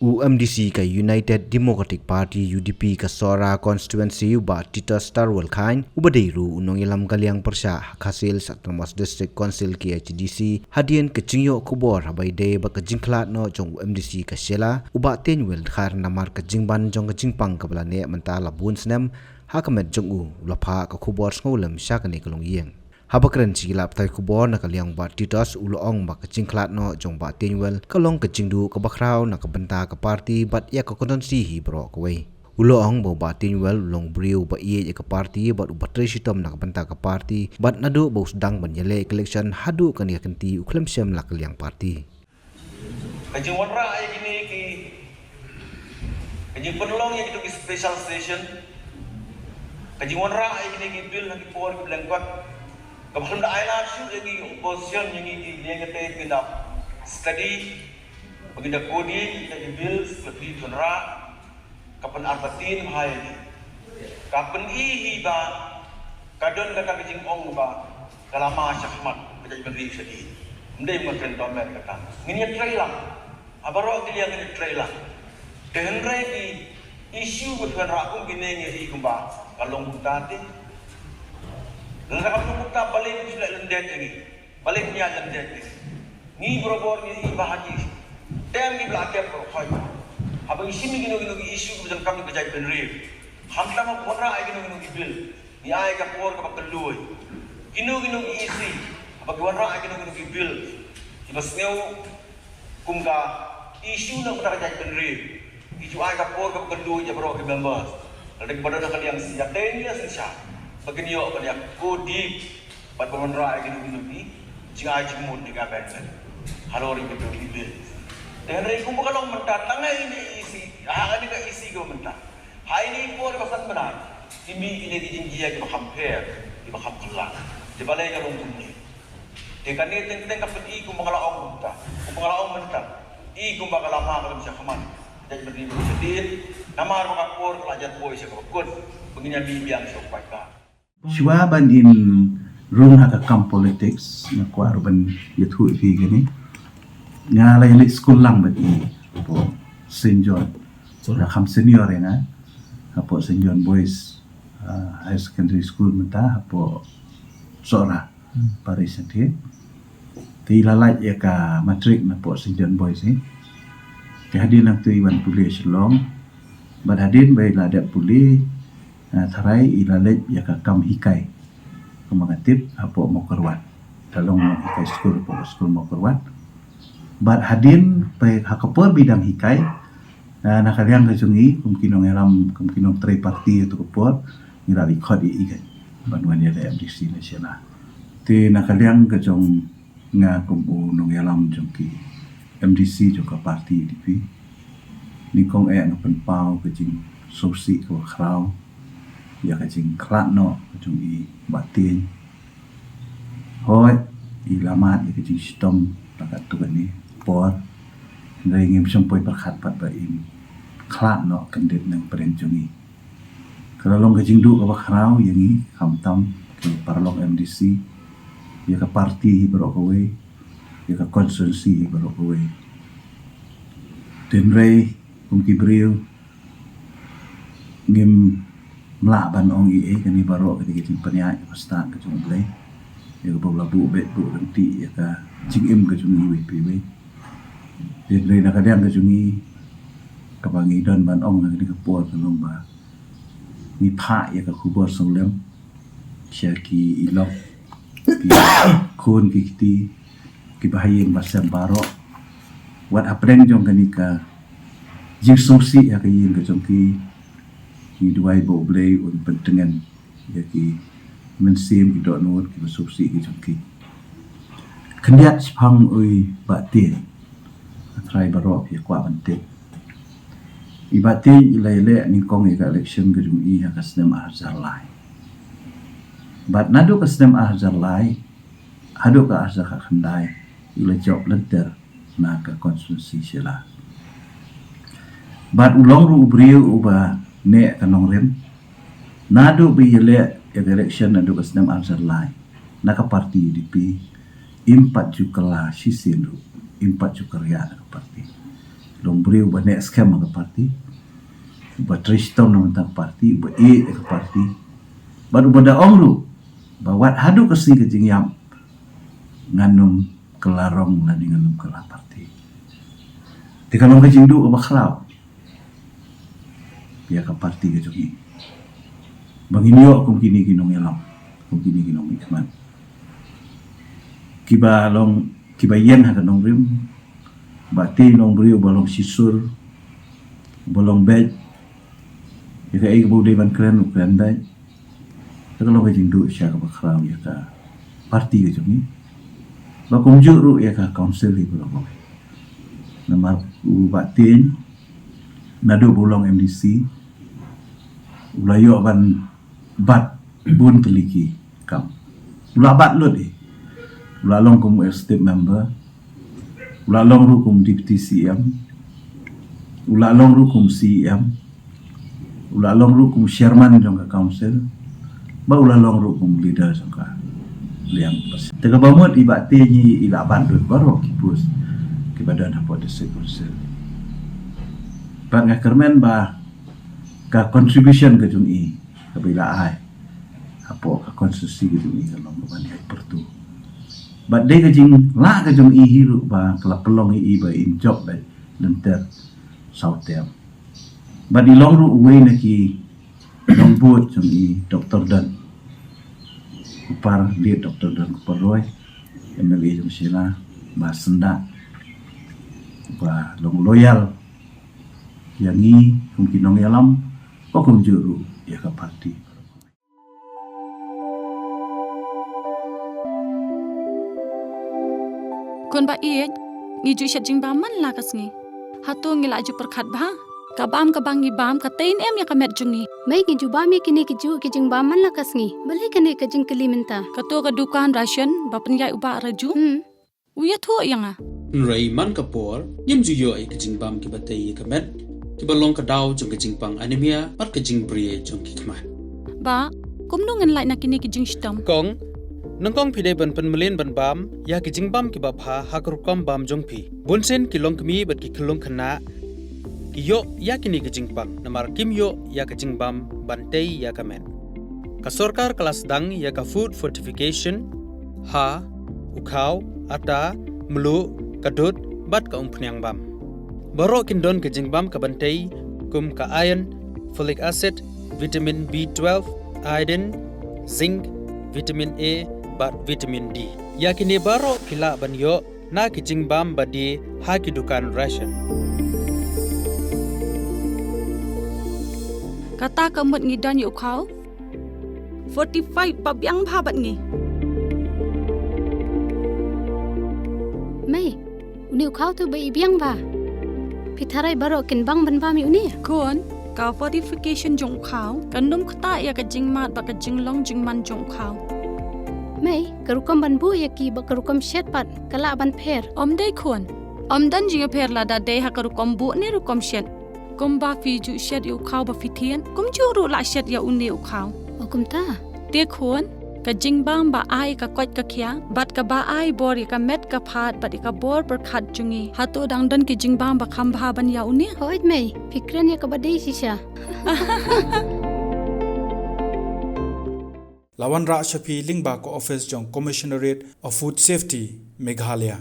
UMDC ka United Democratic Party UDP ka Sora constituency uba Tita Starwell Khain ubadeiru unong ilam kaliang persya hasil sa Thomas District Council ki HDC hadien ke jingyo kubor habai de ba ka jingklat no jong UMDC ka Shela uba tenwel khar namar ka jingban jong ka jingpang ka blane mentala bunsnem hakamet jong u lapha ka kubor ngolem syakani kalong yeng habakren sigilap tai kubor na kaliang ba titos uloong ba kacingklat no jong ba tenwel kalong kacingdu ka bakraw na kabenta ka party bat ya ka kontonsi hi bro kawai uloong ba tenwel long briu ba iye ka party bat ubatre sitom na kabenta ka party bat nadu ba usdang banjale election hadu kan ya kenti uklem sem la kaliang party kajing wanra ay gini ki kajing penolong ya gitu ki special station kajing wanra ay gini ki bil na ki por ki blengkot Kapag na ay nasu yung opposition yung ingete kita study pagida kodi kita bills lebih tunra kapan arbatin hai kapan ihi ba kadon kata kajing ong ba kalama syahmat kajing beri sedih ndai makan domer kata ngini trailer abaro dia ngini trailer denre di isu bukan rakung gini ngi kumba kalong butati Lelaki kita balik sudah lendet lagi, balik niat lendet lagi. Ni berobor ni bahagia. Tem ni belakang berkoi. Abang isi ni gino isu kemudian kami berjaya penrif. Hamta mau pora gino bil. Ni ay kapor kapak kelui. Gino isi. Abang pora gino bil. Ibas neu kumga isu nak berjaya penrif. Isu ay kapor kapak kelui je berok members. Lalu kepada kalian siap ni siap. Begini yo kan ya kodi pat pemandra gini ni jinga jimut ni ka bensen halori betul bil dan rei kumbu kalau mentat tangai ini isi ini ka isi go mentat hai ni por pasan benar timi ini di jingia ke compare di baham kelak di balai kalau ni dekan ni teng ka peti kumbu kalau ong mentat kumbu kalau ong mentat i kumbu kalau ma kalau bisa keman jadi berdiri sedih nama mak por pelajar boy sekokon begini biang sopai ka Shua ban in room haka kam politics na kwa ruban yathu fi gani nga la yalik school lang ban i po St. John na kam senior na po St. John Boys High Secondary School menta po Sora Paris nanti ti lalai ya ka matric na po St. John Boys ni hadin ang tu iwan puli selong bad hadin bay lada puli Tharai ilalet ya ka kam hikai kemangatip apo mo kerwat dalong hikai school mo kerwat bat hadin pe hakapor bidang hikai na kaliang kajungi kumkinong elam kumkinong tre parti itu kapor ngira record ikan banwan ya MDC nasional ti na kaliang kajong nga kumbu nong elam jongki MDC joka parti DP ni kong ngapen pau kajing sosi ko kraw ya kajing klat no kajung i batin hoi i lamat i kajing stom takat tu ni por ngai ngim sampoi perkhat pat ba im klat no kandet nang perencungi kalau long kajing du ka bakrau yang i hamtam ke parlok MDC ya ka parti hi berokwe ya ka konstituensi hi berokwe tenrei kum kibriu ngim mla ban ong i kani baro kani kiting panya pasta ka jung blai ya ko bla bu bet bu renti ya ka jing im ka jung i wi de dre na ka diam ka jung i ka bangi don ban ong na kani ka por ka long ba ni pha ya ka kubor song lem sia ki ilok ki kun ki ti ki bahayen basam baro wat apreng jong kani ka jing sosi ya ka yin ka jong ki ki duai bo blai un pentengan ya ki mensim ki dot not ki subsi ki jongki kendiat spang oi batin try barok ya kwa bante ibate ilaile ni kong ika election ki jung i ha kasnem ahzar lai bat nadu kasnem ahzar lai hadu ka ahzar ka khandai ila job lenter na ka konstitusi sila bat ulong ru briu uba ne kanong rem nadu bi yele election nadu kasnam answer lai naka parti UDP impat jukala sisindu impat jukarya naka parti dong beri ubah next scam ke parti ubah Tristan nama parti ubah ke parti baru pada omru bawa hadu kesini ke jingyam nganum kelarong dan nganum kelar parti jika long ke jingdu ke baklau biar ke parti ke jongi bangin yo kum kini kinong elam kum kini kinong ikman kiba yen ha nong rim bati nong brio balong sisur balong bed jika ai bu devan keren dai kalau ke jingdu sya ka bakhrau ya ka parti ke jongi ba kum juru ya ka council di balong nama batin nado bolong MDC ulayo ban bat bun teliki kam ula bat lut ula long kum state member ula long ru kum deputy CM ula long ru kum CM ula long ru kum chairman jong ka council ba ula long ru kum leader jong ka liang pas tega bamut ibati ni ila ban dut baro kipus ke badan apa district council bang kermen ba ka contribution ke jung i kabila ai apo ka konstitusi ke jung i kalau ban ai pertu ba de ke jing la ke jung i hiru ba kala pelong i ba in job ba lenter sautem ba di long ru we na ki long buat jung i Dr. Dan upar dia Dr. Dan Kuparoy MLA jung sila ba senda ba long loyal yang ni mungkin nong alam kum juru ya ka parti kon ba iet ngi ju shat jing ba man la kas ngi hatu ngi la ju perkhat ba ka bam ka bang ngi bam ka tain em ya ka met jung ni mai ki ju ba mi kini ki ju ki jing ba man la kas ngi bali kene ka jing kali minta ka to ka dukan ration ba pen yai uba raju uya tho yang a Ray man kapor yim ju yo ai ka jing bam ki batei ka met ki balong ka daw jong ka jing pang anemia pat ka jing brie jong ki kma ba kum nu ngan lai na kini ki jing stam kong nangkong pide ban pen melin ban bam ya ki jing bam ki ba pha hakru kam bam jong phi bunsen ki long kmi bat ki khulong khana yo ya kini ki jing pang namar kim yo ya ka jing bam bantei ya ka men ka sarkar kelas dang ya ka food fortification ha ukhaw ata mlu kadut bat ka umpnyang bam baro kindon ke jingbam ka bantei kum ka iron folic acid vitamin B12 iodine zinc vitamin A bat vitamin D yakini baro kila banyo na ki jingbam badi ha ki dukan ration kata kamut ngi dan yu khau 45 pa biang bha bat ngi mai uni khau tu bai biang ba pitharai baro kin bang ban ba mi uni kon ka fortification jong khau kanum khata ya ka jing mat ba ka jing long jing man jong khau mai karukam ban bu ya ki ba karukam shet pat kala ban pher om dei kon om dan jing pher la da dei ha ka rukom bu ne rukom shet kum ba fi ju shet yu khau ba fi thien kum ju ru la shet ya uni u khau okum ta te kon ka jing bam ba ai ka kwat ka khya bat ka ba ai bor ka met ka phat bat ka bor per khat jungi hatu dang dan ki jing bam ba kham bha ban ya uni hoit mai fikran ya ka ba dei sisha Lawan Ra Shafi Lingba ko office jong Commissionerate of Food Safety Meghalaya